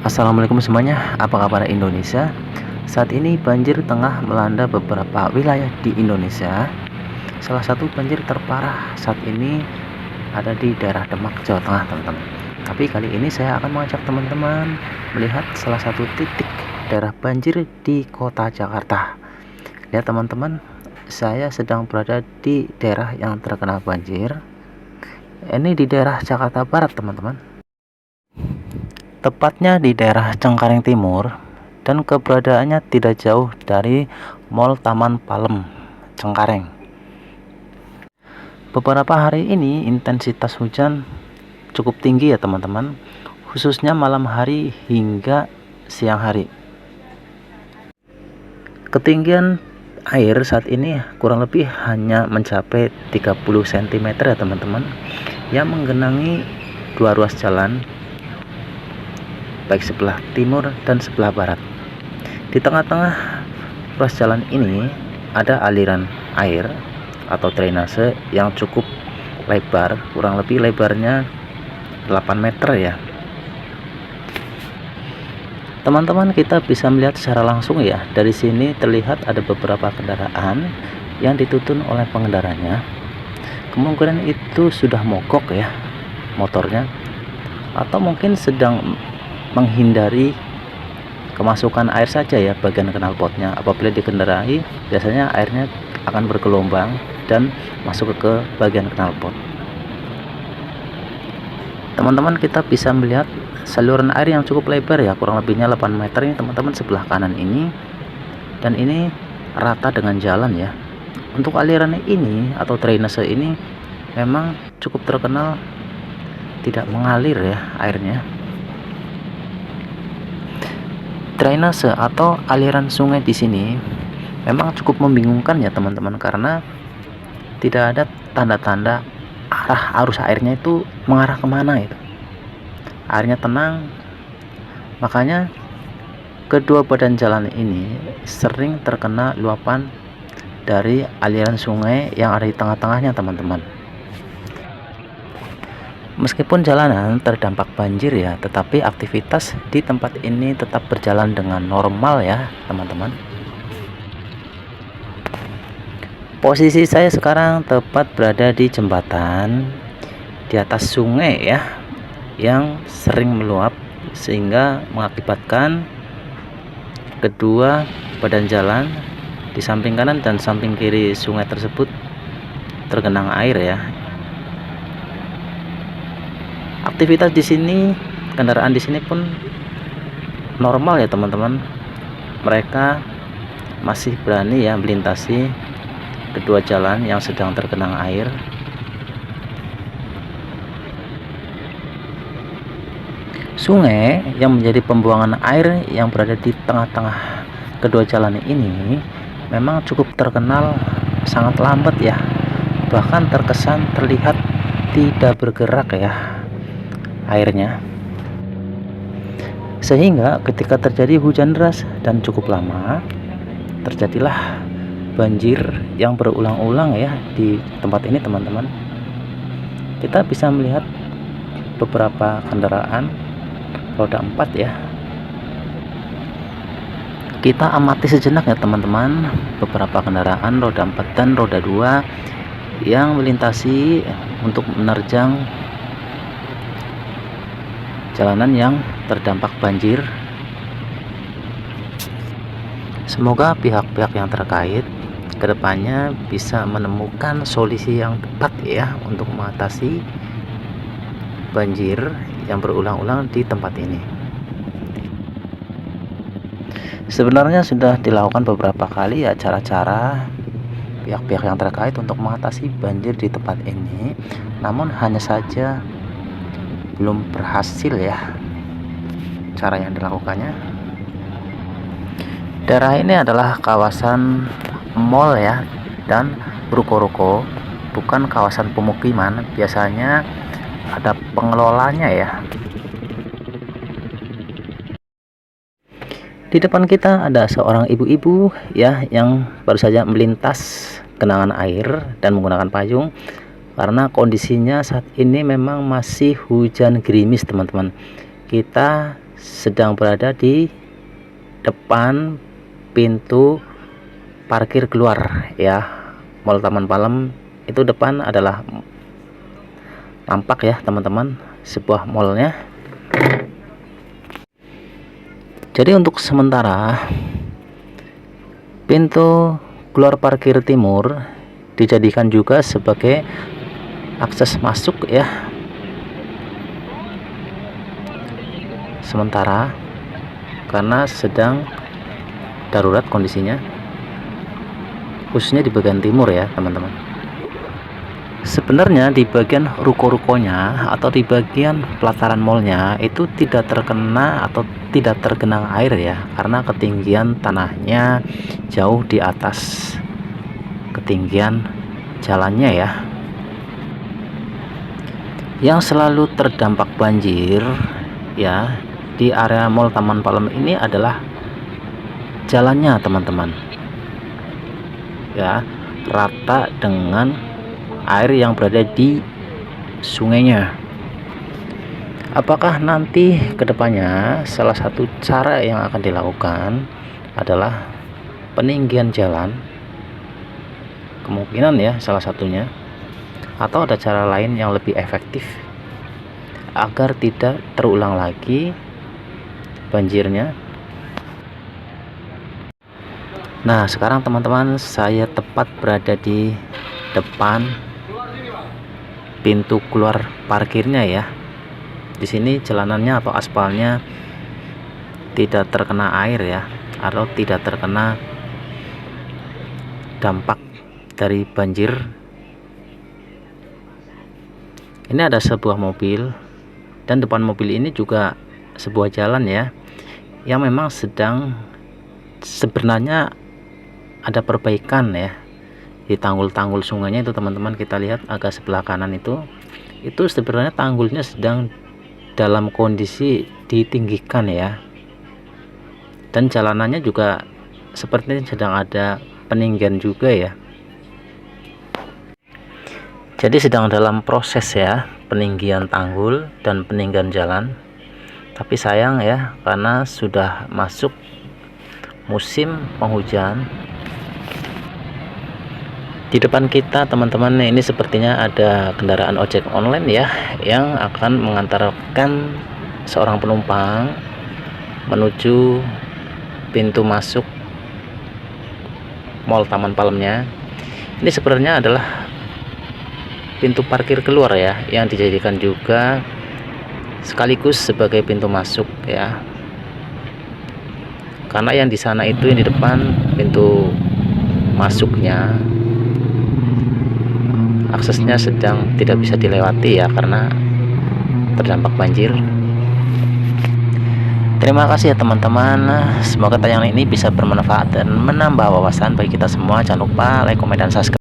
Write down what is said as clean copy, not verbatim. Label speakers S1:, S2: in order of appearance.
S1: Assalamualaikum semuanya, apa kabar Indonesia? Saat ini banjir tengah melanda beberapa wilayah di Indonesia. Salah satu banjir terparah saat ini ada di daerah Demak, Jawa Tengah, teman-teman. Tapi kali ini saya akan mengajak teman-teman melihat salah satu titik daerah banjir di kota Jakarta. Lihat teman-teman, saya sedang berada di daerah yang terkena banjir. Ini di daerah Jakarta Barat, teman-teman. Tepatnya di daerah Cengkareng Timur, dan keberadaannya tidak jauh dari Mall Taman Palem Cengkareng. Beberapa hari ini intensitas hujan cukup tinggi ya teman-teman, khususnya malam hari hingga siang hari. Ketinggian air saat ini kurang lebih hanya mencapai 30 cm ya teman-teman, yang menggenangi dua ruas jalan, baik sebelah timur dan sebelah barat. Di tengah-tengah ruas jalan ini ada aliran air atau drainase yang cukup lebar, kurang lebih lebarnya 8 meter ya. Teman-teman, kita bisa melihat secara langsung ya, dari sini terlihat ada beberapa kendaraan yang dituntun oleh pengendaranya. Kemungkinan itu sudah mogok ya motornya, atau mungkin sedang menghindari kemasukan air saja ya bagian knalpotnya. Apabila dikendarai, biasanya airnya akan bergelombang dan masuk ke bagian knalpot. Teman-teman, kita bisa melihat saluran air yang cukup lebar ya, kurang lebihnya 8 meter ini teman-teman, sebelah kanan ini, dan ini rata dengan jalan ya. Untuk aliran ini atau drainase ini memang cukup terkenal tidak mengalir ya airnya. Drainase atau aliran sungai di sini memang cukup membingungkan ya teman-teman, karena tidak ada tanda-tanda arah arus airnya itu mengarah kemana itu. Airnya tenang, makanya kedua badan jalan ini sering terkena luapan dari aliran sungai yang ada di tengah-tengahnya teman-teman. Meskipun jalanan terdampak banjir ya, tetapi aktivitas di tempat ini tetap berjalan dengan normal ya teman-teman. Posisi saya sekarang tepat berada di jembatan di atas sungai ya, yang sering meluap sehingga mengakibatkan kedua badan jalan di samping kanan dan samping kiri sungai tersebut tergenang air ya. Aktivitas di sini, kendaraan di sini pun normal ya teman-teman. Mereka masih berani ya melintasi kedua jalan yang sedang tergenang air. Sungai yang menjadi pembuangan air yang berada di tengah-tengah kedua jalan ini memang cukup terkenal sangat lambat ya, bahkan terkesan terlihat tidak bergerak ya airnya, sehingga ketika terjadi hujan deras dan cukup lama, terjadilah banjir yang berulang-ulang ya di tempat ini teman-teman. Kita bisa melihat beberapa kendaraan roda 4 ya. Kita amati sejenak ya teman-teman, beberapa kendaraan roda 4 dan roda 2 yang melintasi untuk menerjang jalanan yang terdampak banjir. Semoga pihak-pihak yang terkait kedepannya bisa menemukan solusi yang tepat ya untuk mengatasi banjir yang berulang-ulang di tempat ini. Sebenarnya sudah dilakukan beberapa kali ya cara-cara pihak-pihak yang terkait untuk mengatasi banjir di tempat ini, namun hanya saja belum berhasil ya cara yang dilakukannya. Daerah ini adalah kawasan mall ya dan ruko-ruko, bukan kawasan pemukiman. Biasanya ada pengelolanya ya. Di depan kita ada seorang ibu-ibu ya yang baru saja melintas genangan air dan menggunakan payung, karena kondisinya saat ini memang masih hujan gerimis teman-teman. Kita sedang berada di depan pintu parkir keluar ya, Mall Taman Palem. Itu depan adalah nampak ya teman-teman, sebuah mallnya. Jadi untuk sementara pintu keluar parkir timur dijadikan juga sebagai akses masuk ya, sementara karena sedang darurat kondisinya, khususnya di bagian timur ya teman-teman. Sebenarnya di bagian ruko-rukonya atau di bagian pelataran mallnya itu tidak terkena atau tidak tergenang air ya, karena ketinggian tanahnya jauh di atas ketinggian jalannya ya. Yang selalu terdampak banjir ya di area Mall Taman Palem ini adalah jalannya teman-teman ya, rata dengan air yang berada di sungainya. Apakah nanti kedepannya salah satu cara yang akan dilakukan adalah peninggian jalan, kemungkinan ya salah satunya, atau ada cara lain yang lebih efektif agar tidak terulang lagi banjirnya. Nah sekarang teman-teman, saya tepat berada di depan pintu keluar parkirnya ya. Di sini jalanannya atau aspalnya tidak terkena air ya, atau tidak terkena dampak dari banjir. Ini ada sebuah mobil, dan depan mobil ini juga sebuah jalan ya, yang memang sedang sebenarnya ada perbaikan ya di tanggul-tanggul sungainya itu teman-teman. Kita lihat agak sebelah kanan itu sebenarnya tanggulnya sedang dalam kondisi ditinggikan ya, dan jalanannya juga sepertinya sedang ada peninggian juga ya. Jadi sedang dalam proses ya, peninggian tanggul dan peninggian jalan. Tapi sayang ya, karena sudah masuk musim penghujan. Di depan kita teman-teman, ini sepertinya ada kendaraan ojek online ya, yang akan mengantarkan seorang penumpang menuju pintu masuk Mall Taman Palemnya. Ini sebenarnya adalah pintu parkir keluar ya, yang dijadikan juga sekaligus sebagai pintu masuk ya, karena yang di sana itu, yang di depan pintu masuknya, aksesnya sedang tidak bisa dilewati ya, karena terdampak banjir. Terima kasih ya teman-teman, semoga tayangan ini bisa bermanfaat dan menambah wawasan bagi kita semua. Jangan lupa like, komen, dan subscribe.